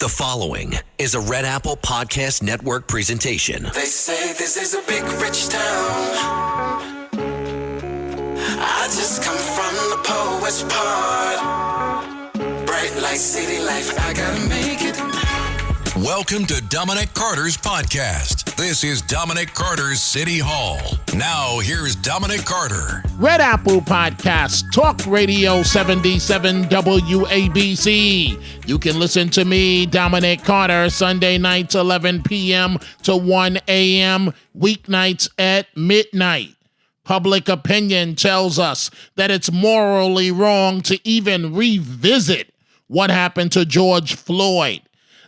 The following is a Red Apple Podcast Network presentation. They say this is a big rich town. I just come from the poet's part. Bright light, city life, I gotta make it. Welcome to Dominic Carter's podcast. This is Dominic Carter's City Hall. Now, here's Dominic Carter. Red Apple Podcast, Talk Radio 77 WABC. You can listen to me, Dominic Carter, Sunday nights 11 p.m. to 1 a.m., weeknights at midnight. Public opinion tells us that it's morally wrong to even revisit what happened to George Floyd.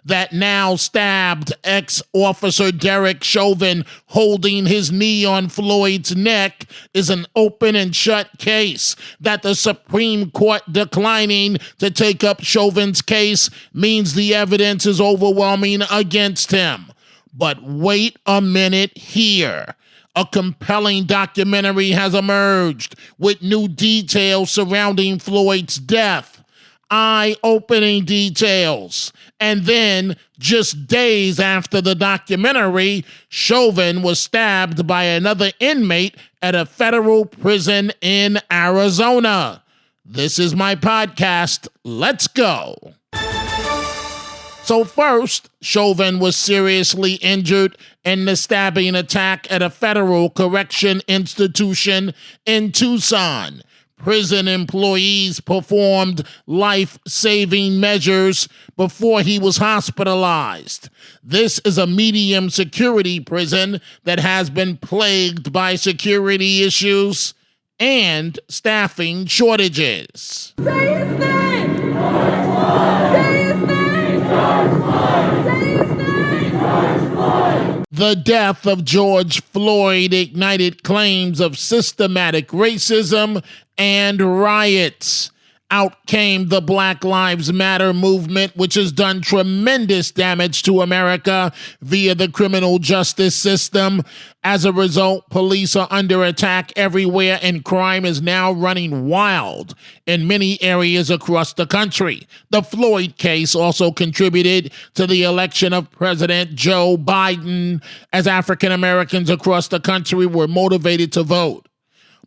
That now stabbed ex-officer Derek Chauvin holding his knee on Floyd's neck is an open and shut case. That the Supreme Court declining to take up Chauvin's case means the evidence is overwhelming against him. But wait a minute here. A compelling documentary has emerged with new details surrounding Floyd's death. Eye-opening details. And then, just days after the documentary, Chauvin was stabbed by another inmate at a federal prison in Arizona. This is my podcast. Let's go. So first, Chauvin was seriously injured in the stabbing attack at a federal correction institution in Tucson. Prison employees performed life-saving measures before he was hospitalized. This is a medium security prison that has been plagued by security issues and staffing shortages. Say his name! Say his name! Say his name! The death of George Floyd ignited claims of systematic racism and riots. Out came the Black Lives Matter movement, which has done tremendous damage to America via the criminal justice system. As a result, police are under attack everywhere, and crime is now running wild in many areas across the country. The Floyd case also contributed to the election of President Joe Biden, as African Americans across the country were motivated to vote.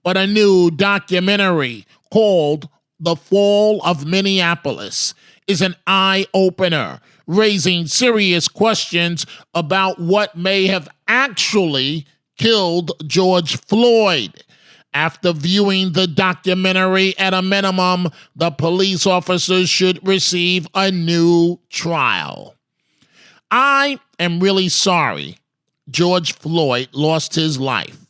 But a new documentary called The Fall of Minneapolis is an eye-opener, raising serious questions about what may have actually killed George Floyd. After viewing the documentary, at a minimum, the police officers should receive a new trial. I am really sorry George Floyd lost his life,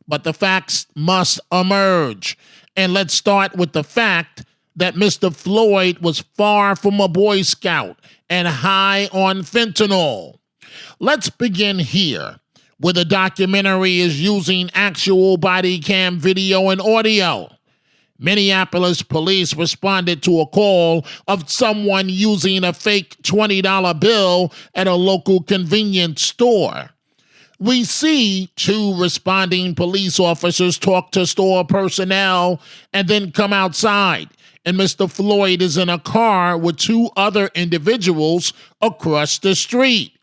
but the facts must emerge. And let's start with the fact that Mr. Floyd was far from a Boy Scout and high on fentanyl. Let's begin here, where the documentary is using actual body cam video and audio. Minneapolis police responded to a call of someone using a fake $20 bill at a local convenience store. We see two responding police officers talk to store personnel and then come outside, and Mr. Floyd is in a car with two other individuals across the street.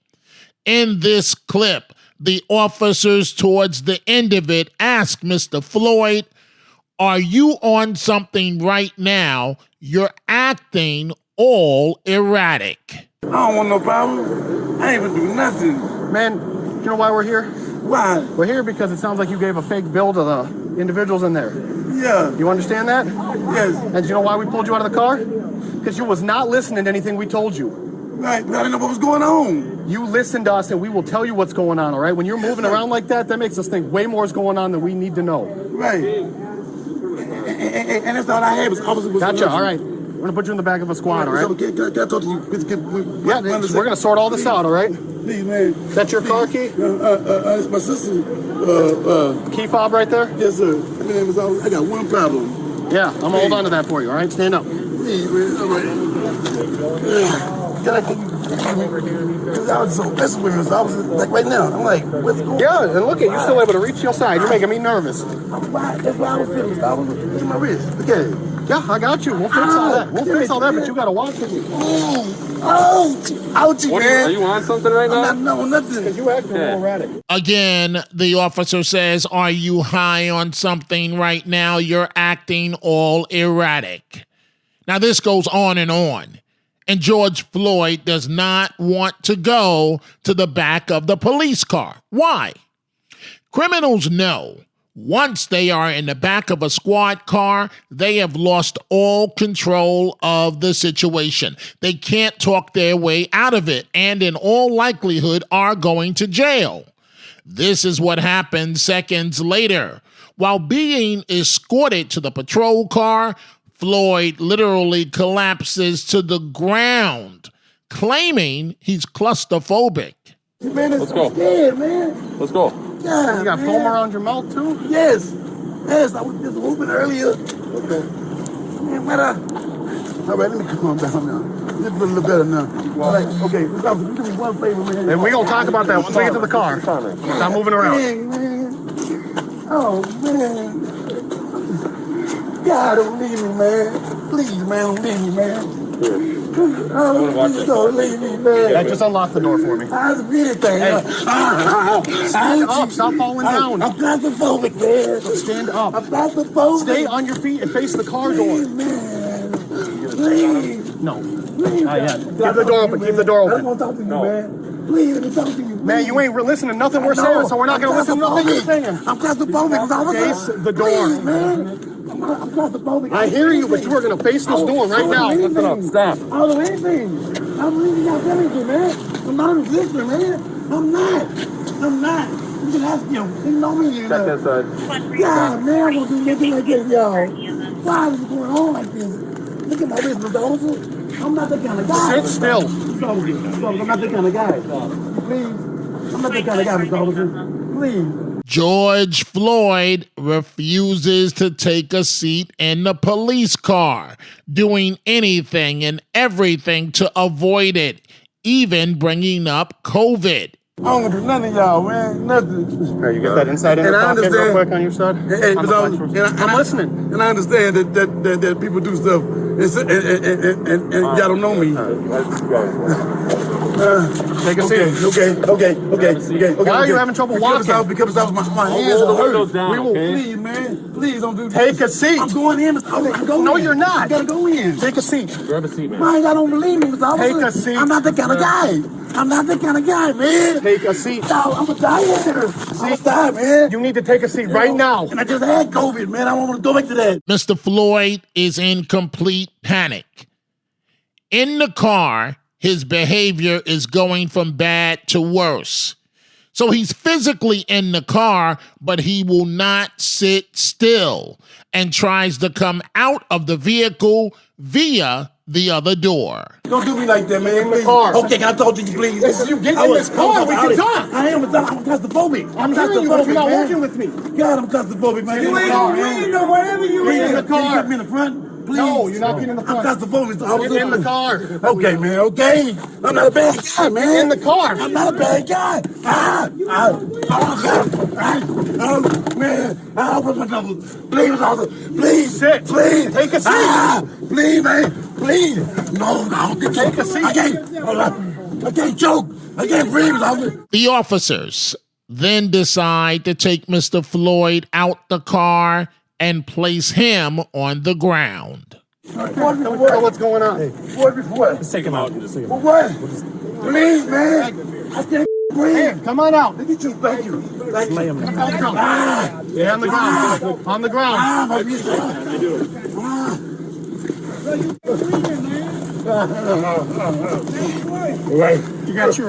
In this clip, the officers towards the end of it ask Mr. Floyd, "Are you on something right now? You're acting all erratic." I don't want no problem. I ain't even do nothing. Man, you know why we're here? Why? We're here because it sounds like you gave a fake bill to the individuals in there. Yeah. You understand that? Yes. And do you know why we pulled you out of the car? Because you was not listening to anything we told you. Right. I didn't know what was going on. You listen to us and we will tell you what's going on, all right? When you're moving around like that, that makes us think way more is going on than we need to know. Right. And that's all I had was officers. Gotcha, all right. We're going to put you in the back of a squad, all right? Can I talk to you? Yeah, we're going to sort all this out, all right? Please, man. That's your car key? It's my sister. Key fob right there? Yes, sir. I got one problem. Yeah, I'm going to hold on to that for you, all right? Stand up. Please, man. All right. Can I get you? Because I was so messing with her. So I was like right now. I'm like, what's going on? Yeah, and look at you still able to reach your side. You're making me nervous. That's why I was feeling. I was looking at my wrist. Look at it. Yeah, I got you. We'll fix all that. We'll fix all that, but you got to watch it. Ooh. Ouchie, man. Are you on something right now? No, nothing. You acting a little erratic. Again, the officer says, "Are you high on something right now? You're acting all erratic." Now, this goes on. And George Floyd does not want to go to the back of the police car. Why? Criminals know once they are in the back of a squad car, they have lost all control of the situation. They can't talk their way out of it, and in all likelihood are going to jail. This is what happened seconds later. While being escorted to the patrol car, Floyd literally collapses to the ground, claiming he's claustrophobic. Man, Let's go. Scared, man. Let's go. God, You got foam around your mouth too? Yes. I was just whooping earlier. Okay. Man, what up? All right, let me calm down now. This is a little better now. All right, okay. You do me one favor, man. And we're going to talk about that once we get to the car. Stop moving around. Man. Oh, man. God, don't leave me, man. Please, man, don't leave me, man. Oh, please don't leave me, man. Yeah, just unlock the door for me. How's the breathing thing? Stand up. Stop falling down. I'm claustrophobic, man. Stand up. I'm claustrophobic. Stay on your feet and face the car door. Please, man. Please. No. Please. Not yet. Keep the door open. Keep the door I open. want to talk to you, man. Please, let me talk to you. Man, you ain't listening to nothing we're saying, so we're not going to listen to nothing you're saying. I'm claustrophobic, officer. Face the door. Please, man. I'm claustrophobic. I hear you, but you are going to face this door right now. Listen up. Stop. I don't do anything. I'm leaving y'all anything, man. I'm not resisting, man. I'm not. You can ask him. You know me. You Check know. inside. God, man, I won't do nothing like this, y'all. Why is it going on like this? Look at my wrist, Mr. Officer. I'm not that kind of guy. Sit still. I'm not that kind of guy. Please. I'm not that kind of guy, Mr. Officer. Please. George Floyd refuses to take a seat in the police car, doing anything and everything to avoid it, even bringing up COVID. I don't want to do nothing, y'all, man. Nothing. Hey, you get that inside in And the I pocket real understand. quick on your side? Hey, On the but flex. I'm listening. And I understand that people do stuff and y'all don't know me. Take a seat. Okay. Why are you having trouble walking? Because my hands are windows hurt. down, okay? Please, man. Please don't do this. Take a seat. I'm going in, Mr. Officer. I'm going No, in. you're not. I gotta go in. Take a seat. Grab a seat, man. Man, y'all don't believe me, Mr. Officer. Take a seat. I'm not that kind of guy. Man. Take a seat. No, I'm gonna die here. I'm gonna die, man. You need to take a seat right now. And I just had COVID, man. I don't want to go back to that. Mr. Floyd is in complete panic. In the car, his behavior is going from bad to worse. So he's physically in the car, but he will not sit still and tries to come out of the vehicle via the other door. Don't do me like that, man. In the car. Okay, can I talk to you, please? You get in this car, we can talk. I am. I'm claustrophobic. I'm hearing you, but you're not working with me. God, I'm claustrophobic, man. You Get in ain't the car, gonna man. leave wherever you Get in the Can you car. get me in the front? Please. No, you're not getting in the front. I'm claustrophobic, Mr. Officer. Get in the car. Okay, man. Okay. I'm not a bad guy, man. Get in the car. I'm not a bad guy. Man. What's my number? Please, officer. Please. Sit. Please. Take a seat. Please, man. Please. No, Take a seat. I can't choke. I can't breathe, officer. The officers then decide to take Mr. Floyd out the car and place him on the ground. What's going on? What? Let's take him out and just see him. For what? Please, man. I can't breathe. Come on out. Look at you. Thank you. Thank you. Yeah, on the ground. On the ground. My wrist. Right. You got your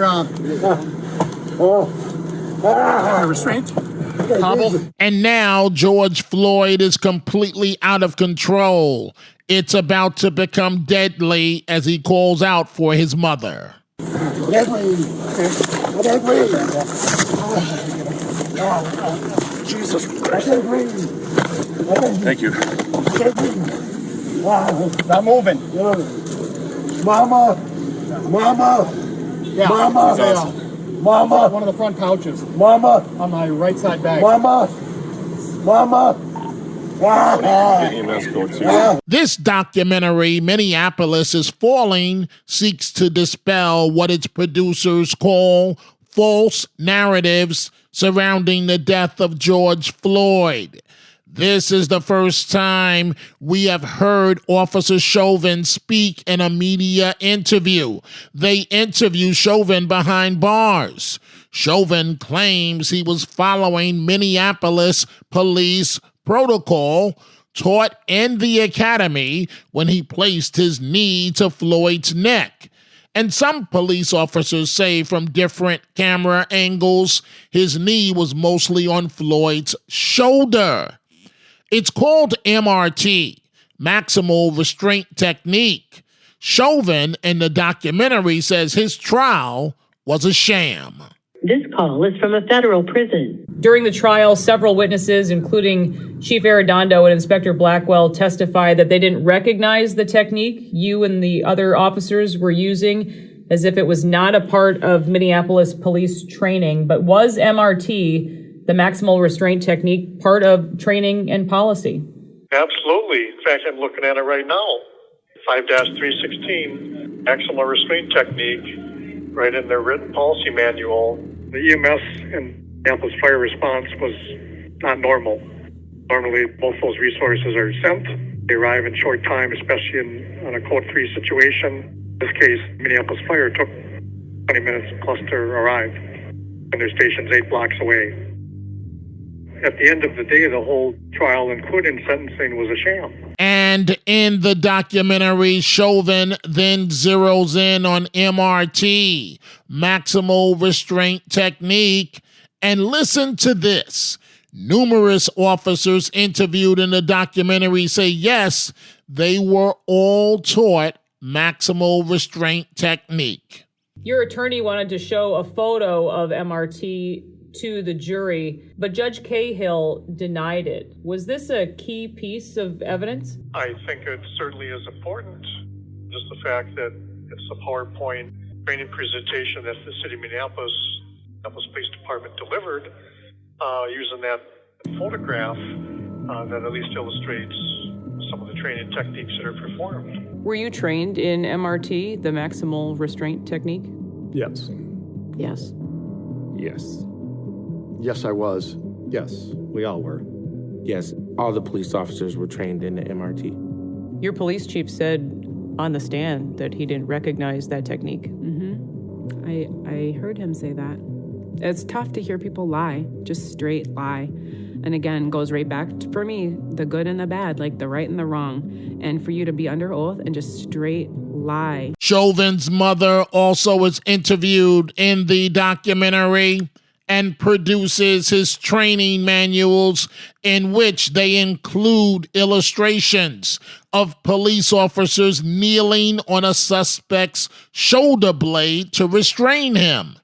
restraint. Hobble. And now George Floyd is completely out of control. It's about to become deadly as he calls out for his mother. That's breathe. That's breathe. Jesus Christ. That's breathe. Thank you. Not moving. Mama. Yeah. Mama. Yeah. Mama. One of the front pouches Mama. on my right side bag. Mama. EMS go to. This documentary, Minneapolis is Falling, seeks to dispel what its producers call false narratives surrounding the death of George Floyd. This is the first time we have heard Officer Chauvin speak in a media interview. They interview Chauvin behind bars. Chauvin claims he was following Minneapolis police protocol taught in the academy when he placed his knee to Floyd's neck. And some police officers say from different camera angles, his knee was mostly on Floyd's shoulder. It's called MRT, maximal restraint technique. Chauvin in the documentary says his trial was a sham. This call is from a federal prison. During the trial, several witnesses, including Chief Arredondo and Inspector Blackwell, testified that they didn't recognize the technique you and the other officers were using, as if it was not a part of Minneapolis police training. But was MRT, the maximal restraint technique, part of training and policy? Absolutely. In fact, I'm looking at it right now. 5-316, maximal restraint technique, right in their written policy manual. The EMS and Minneapolis fire response was not normal. Normally, both those resources are sent. They arrive in short time, especially on a code 3 situation. In this case, Minneapolis fire took 20 minutes plus to arrive, and their station's 8 blocks away. At the end of the day, the whole trial, including sentencing, was a sham. And in the documentary, Chauvin then zeroes in on MRT, maximal restraint technique. And listen to this. Numerous officers interviewed in the documentary say, yes, they were all taught maximal restraint technique. Your attorney wanted to show a photo of MRT to the jury, but Judge Cahill denied it. Was this a key piece of evidence? I think it certainly is important. Just the fact that it's a PowerPoint training presentation that the city of Minneapolis Police Department delivered, using that photograph that at least illustrates some of the training techniques that are performed. Were you trained in MRT, the maximal restraint technique? Yes. Yes. Yes. Yes, I was. Yes, we all were. Yes, all the police officers were trained in the MRT. Your police chief said on the stand that he didn't recognize that technique. I heard him say that. It's tough to hear people lie, just straight lie. And again, goes right back to, for me, the good and the bad, like the right and the wrong. And for you to be under oath and just straight lie. Chauvin's mother also is interviewed in the documentary and produces his training manuals in which they include illustrations of police officers kneeling on a suspect's shoulder blade to restrain him.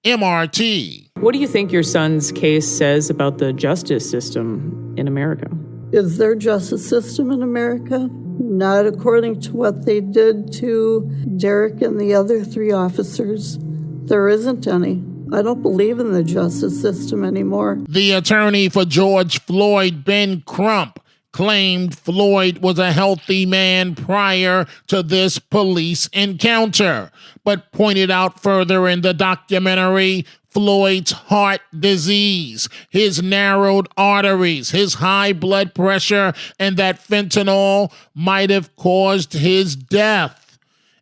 MRT. What do you think your son's case says about the justice system in America? Is there justice system in America? Not according to what they did to Derek and the other 3 officers. There isn't any. I don't believe in the justice system anymore. The attorney for George Floyd, Ben Crump, claimed Floyd was a healthy man prior to this police encounter, but pointed out further in the documentary Floyd's heart disease, his narrowed arteries, his high blood pressure, and that fentanyl might have caused his death.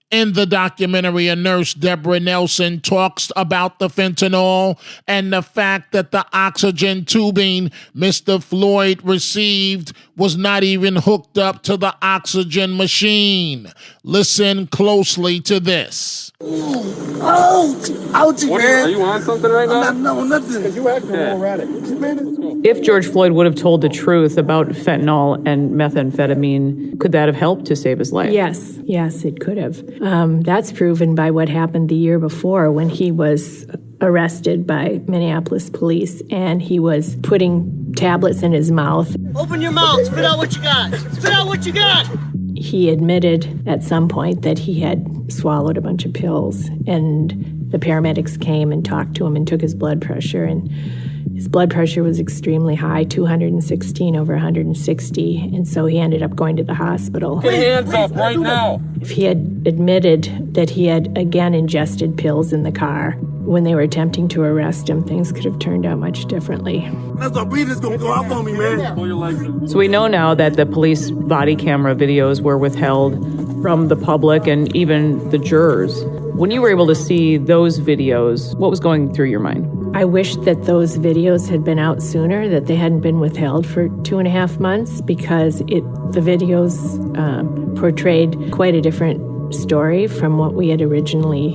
In the documentary, a nurse, Deborah Nelson, talks about the fentanyl and the fact that the oxygen tubing Mr. Floyd received was not even hooked up to the oxygen machine. Listen closely to this. Ouchie, man. Are you on something right now? No, nothing. You acting a little erratic. If George Floyd would have told the truth about fentanyl and methamphetamine, could that have helped to save his life? Yes, it could have. That's proven by what happened the year before when he was arrested by Minneapolis police and he was putting tablets in his mouth. Open your mouth, spit out what you got. Spit out what you got. He admitted at some point that he had swallowed a bunch of pills, and the paramedics came and talked to him and took his blood pressure, and His blood pressure was extremely high, 216 over 160, and so he ended up going to the hospital. Put your hands up right now. If he had admitted that he had again ingested pills in the car when they were attempting to arrest him, things could have turned out much differently. That's a beat that's gonna go up on me, man. So we know now that the police body camera videos were withheld from the public and even the jurors. When you were able to see those videos, what was going through your mind? I wish that those videos had been out sooner, that they hadn't been withheld for 2.5 months, because the videos portrayed quite a different story from what we had originally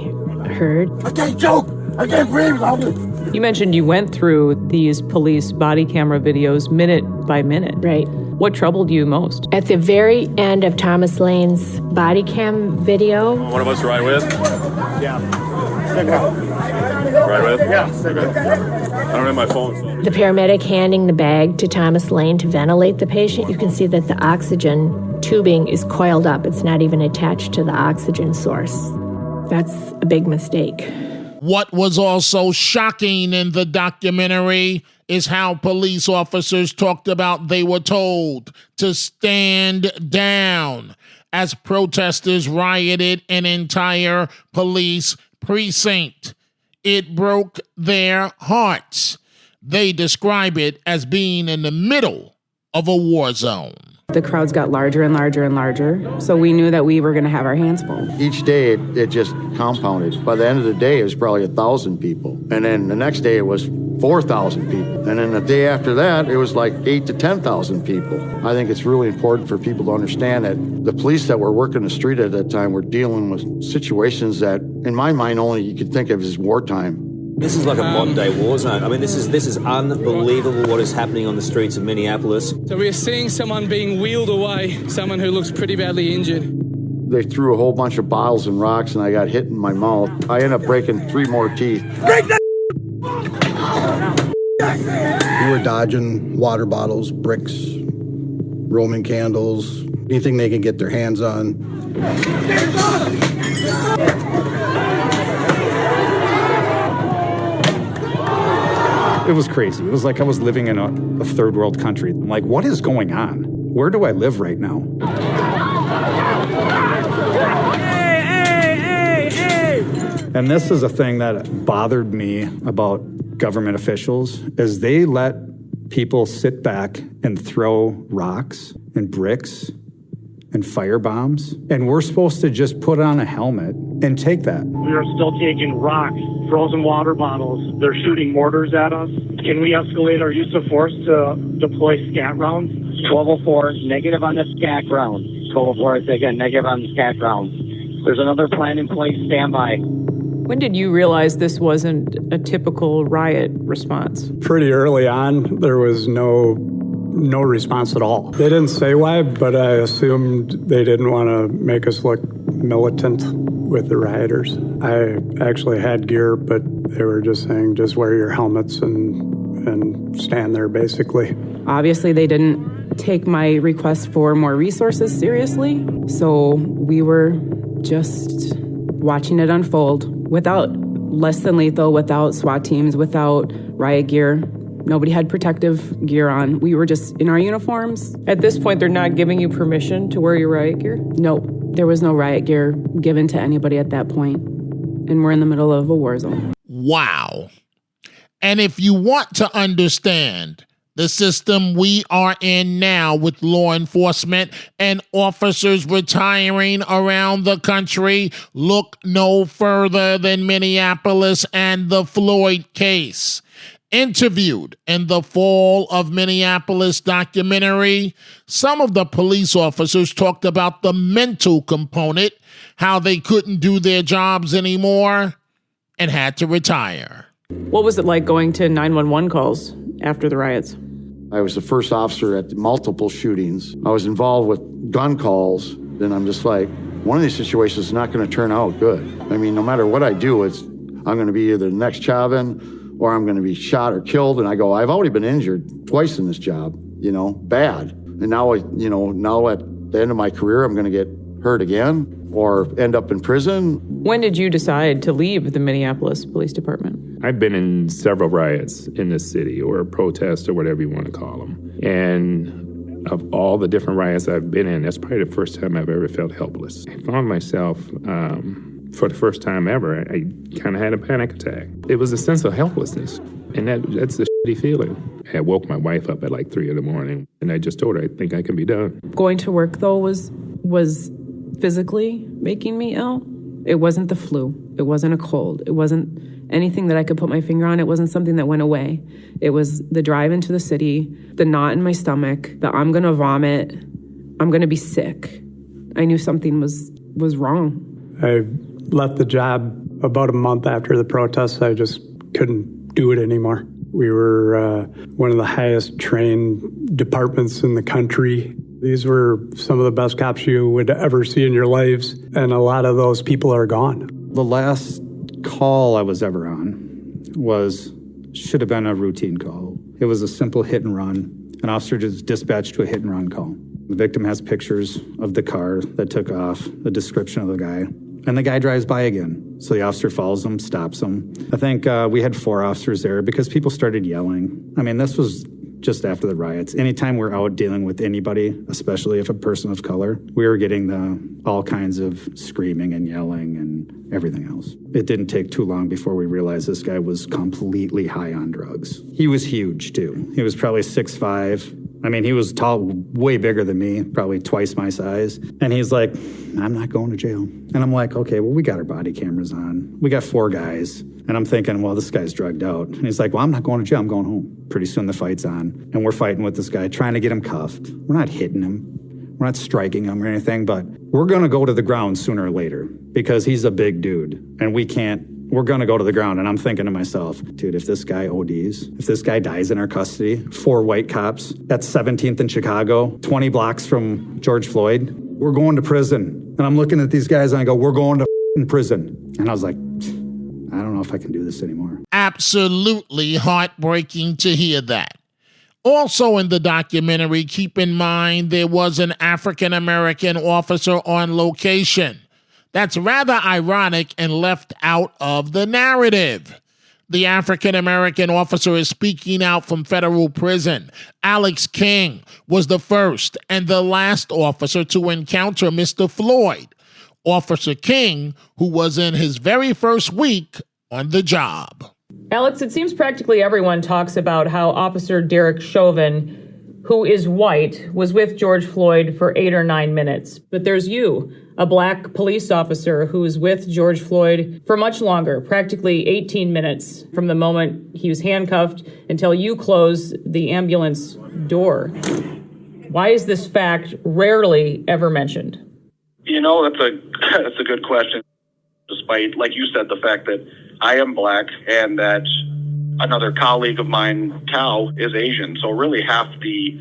heard. I can't joke. I can't breathe. You mentioned you went through these police body camera videos minute by minute. Right. What troubled you most? At the very end of Thomas Lane's body cam video. One of us ride with? Yeah. Ride with? Yeah. I don't have my phone. So. The paramedic handing the bag to Thomas Lane to ventilate the patient, you can see that the oxygen tubing is coiled up. It's not even attached to the oxygen source. That's a big mistake. What was also shocking in the documentary is how police officers talked about they were told to stand down as protesters rioted an entire police precinct. It broke their hearts. They describe it as being in the middle of a war zone. The crowds got larger and larger and larger, so we knew that we were going to have our hands full. Each day it just compounded. By the end of the day, it was probably 1,000 people. And then the next day it was 4,000 people. And then the day after that, it was like 8,000 to 10,000 people. I think it's really important for people to understand that the police that were working the street at that time were dealing with situations that, in my mind, only you could think of as wartime. This is like a modern-day war zone. I mean, this is unbelievable what is happening on the streets of Minneapolis. So we're seeing someone being wheeled away, someone who looks pretty badly injured. They threw a whole bunch of bottles and rocks, and I got hit in my mouth. I ended up breaking 3 more teeth. Break that! We were dodging water bottles, bricks, Roman candles, anything they could get their hands on. It was crazy. It was like I was living in a third world country. I'm like, what is going on? Where do I live right now? Hey! And this is a thing that bothered me about government officials, is they let people sit back and throw rocks and bricks and fire bombs. And we're supposed to just put on a helmet and take that. We are still taking rocks, frozen water bottles. They're shooting mortars at us. Can we escalate our use of force to deploy scat rounds? 1204, negative on the scat round. 1204, again, negative on the scat round. There's another plan in place, stand by. When did you realize this wasn't a typical riot response? Pretty early on, there was no response at all. They didn't say why, but I assumed they didn't want to make us look militant with the rioters. I actually had gear, but they were just saying, just wear your helmets and stand there, basically. Obviously, they didn't take my request for more resources seriously, so we were just watching it unfold without less than lethal, without SWAT teams, without riot gear. Nobody had protective gear on. We were just in our uniforms. At this point, they're not giving you permission to wear your riot gear? No, there was no riot gear given to anybody at that point. And we're in the middle of a war zone. Wow. And if you want to understand the system we are in now with law enforcement and officers retiring around the country, look no further than Minneapolis and the Floyd case. Interviewed in the Fall of Minneapolis documentary, some of the police officers talked about the mental component, how they couldn't do their jobs anymore and had to retire. What was it like going to 911 calls after the riots? I was the first officer at multiple shootings. I was involved with gun calls. Then I'm just like, one of these situations is not going to turn out good. I mean, no matter what I do, I'm going to be either the next Chauvin or I'm going to be shot or killed. And I go, I've already been injured twice in this job, bad. And now, now at the end of my career, I'm going to get hurt again. or end up in prison. When did you decide to leave the Minneapolis Police Department? I've been in several riots in this city, or protests, or whatever you want to call them. And of all the different riots I've been in, that's probably the first time I've ever felt helpless. I found myself, for the first time ever, I kind of had a panic attack. It was a sense of helplessness, and that's a shitty feeling. I woke my wife up at like 3 a.m, and I just told her, I think I can be done. Going to work, though, was physically making me ill. It wasn't the flu. It wasn't a cold. It wasn't anything that I could put my finger on. It wasn't something that went away. It was the drive into the city, the knot in my stomach, the I'm going to vomit, I'm going to be sick. I knew something was wrong. I left the job about a month after the protests. I just couldn't do it anymore. We were one of the highest trained departments in the country. These were some of the best cops you would ever see in your lives, and a lot of those people are gone. The last call I was ever on should have been a routine call. It was a simple hit and run. An officer just dispatched to a hit and run call. The victim has pictures of the car that took off, the description of the guy, and the guy drives by again. So the officer follows him, stops him. I think we had 4 officers there because people started yelling. I mean, this was just after the riots. Anytime we're out dealing with anybody, especially if a person of color, we were getting all kinds of screaming and yelling and everything else. It didn't take too long before we realized this guy was completely high on drugs. He was huge, too. He was probably 6'5". I mean, he was tall, way bigger than me, probably twice my size. And he's like, I'm not going to jail. And I'm like, okay, well, we got our body cameras on. We got 4 guys. And I'm thinking, well, this guy's drugged out. And he's like, well, I'm not going to jail. I'm going home. Pretty soon the fight's on. And we're fighting with this guy, trying to get him cuffed. We're not hitting him. We're not striking him or anything, but we're going to go to the ground sooner or later because he's a big dude. And we're going to go to the ground. And I'm thinking to myself, dude, if this guy ODs, if this guy dies in our custody, 4 white cops at 17th in Chicago, 20 blocks from George Floyd, we're going to prison. And I'm looking at these guys and I go, we're going to prison. And I was like, I don't know if I can do this anymore. Absolutely heartbreaking to hear that. Also in the documentary, keep in mind there was an African-American officer on location. That's rather ironic and left out of the narrative. The African-American officer is speaking out from federal prison. Alex King was the first and the last officer to encounter Mr. Floyd. Officer King, who was in his very first week on the job. Alex, it seems practically everyone talks about how Officer Derek Chauvin, who is white, was with George Floyd for 8 or 9 minutes. But there's you, a black police officer who was with George Floyd for much longer, practically 18 minutes from the moment he was handcuffed until you closed the ambulance door. Why is this fact rarely ever mentioned? You know, that's a good question. Despite, like you said, the fact that I am black and that another colleague of mine, Cal, is Asian. So really half the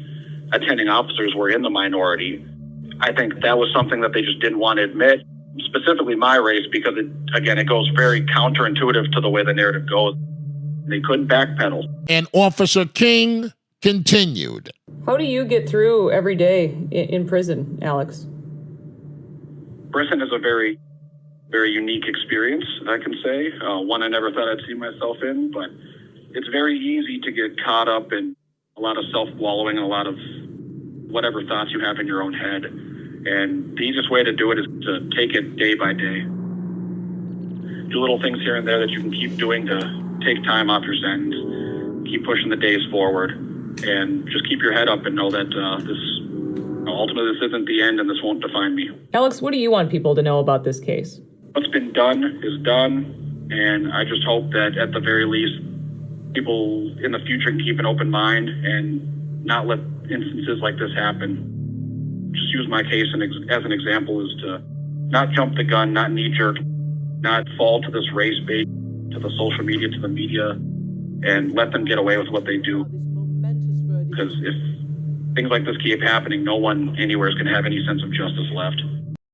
attending officers were in the minority. I think that was something that they just didn't want to admit, specifically my race, because it goes very counterintuitive to the way the narrative goes. They couldn't backpedal. And Officer King continued. How do you get through every day in prison, Alex? Prison is a very, very unique experience, I can say. One I never thought I'd see myself in, but it's very easy to get caught up in a lot of self-wallowing and a lot of whatever thoughts you have in your own head. And the easiest way to do it is to take it day by day. Do little things here and there that you can keep doing to take time off your sentence, keep pushing the days forward, and just keep your head up and know that ultimately this isn't the end and this won't define me. Alex, what do you want people to know about this case? What's been done is done, and I just hope that at the very least, people in the future can keep an open mind and not let instances like this happen. Just use my case as an example, is to not jump the gun, not knee-jerk, not fall to this race bait, to the social media, to the media, and let them get away with what they do. Because if things like this keep happening, no one anywhere is going to have any sense of justice left.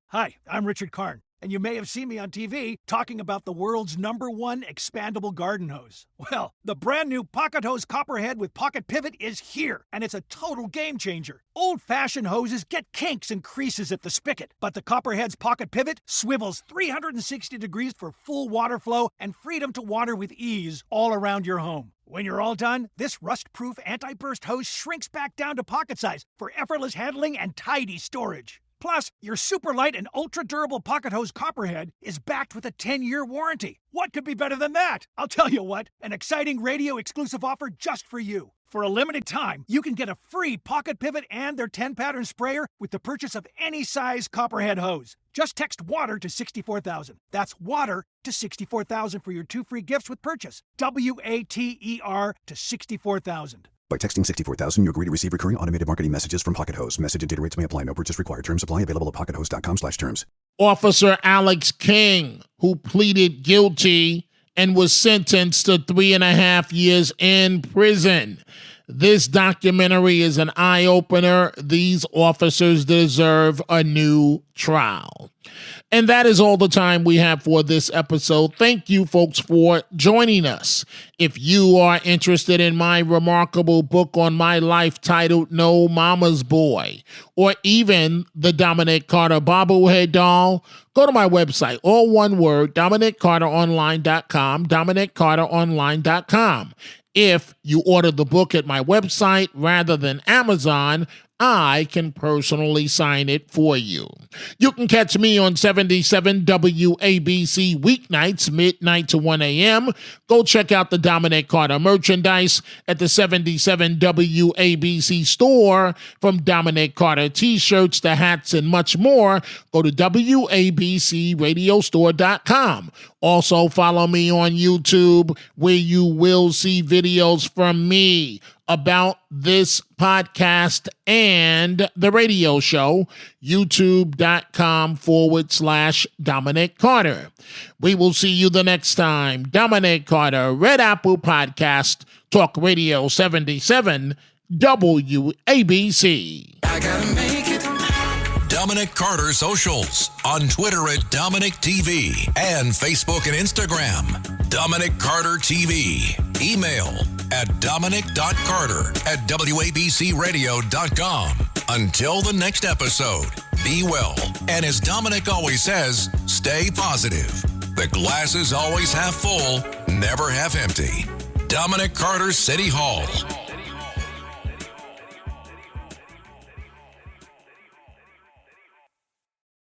Hi, I'm Richard Karn, and you may have seen me on TV talking about the world's #1 expandable garden hose. Well, the brand new Pocket Hose Copperhead with Pocket Pivot is here, and it's a total game changer. Old-fashioned hoses get kinks and creases at the spigot, but the Copperhead's Pocket Pivot swivels 360 degrees for full water flow and freedom to water with ease all around your home. When you're all done, this rust-proof anti-burst hose shrinks back down to pocket size for effortless handling and tidy storage. Plus, your super light and ultra-durable Pocket Hose Copperhead is backed with a 10-year warranty. What could be better than that? I'll tell you what, an exciting radio-exclusive offer just for you. For a limited time, you can get a free Pocket Pivot and their 10-pattern sprayer with the purchase of any size Copperhead hose. Just text WATER to 64,000. That's WATER to 64,000 for your 2 free gifts with purchase. WATER to 64,000. By texting 64,000, you agree to receive recurring automated marketing messages from Pocket Hose. Message and data rates may apply. No purchase required. Terms apply. Available at pockethose.com/terms. Officer Alex King, who pleaded guilty and was sentenced to 3.5 years in prison. This documentary is an eye-opener. These officers deserve a new trial. And that is all the time we have for this episode. Thank you, folks, for joining us. If you are interested in my remarkable book on my life titled No Mama's Boy, or even the Dominic Carter bobblehead doll, go to my website, all one word, DominicCarterOnline.com, DominicCarterOnline.com. If you order the book at my website rather than Amazon, I can personally sign it for you. You can catch me on 77 WABC weeknights, midnight to 1 a.m. Go check out the Dominic Carter merchandise at the 77 WABC store. From Dominic Carter t-shirts to hats and much more, go to WABCRadiostore.com. Also follow me on YouTube, where you will see videos from me about this podcast and the radio show, youtube.com/Dominic Carter. We will see you the next time. Dominic Carter, Red Apple Podcast, Talk Radio 77, WABC. I gotta make it. Dominic Carter Socials on Twitter at Dominic TV and Facebook and Instagram. Dominic Carter TV. Email at dominic.carter@wabcradio.com. Until the next episode, be well. And as Dominic always says, stay positive. The glass is always half full, never half empty. Dominic Carter City Hall.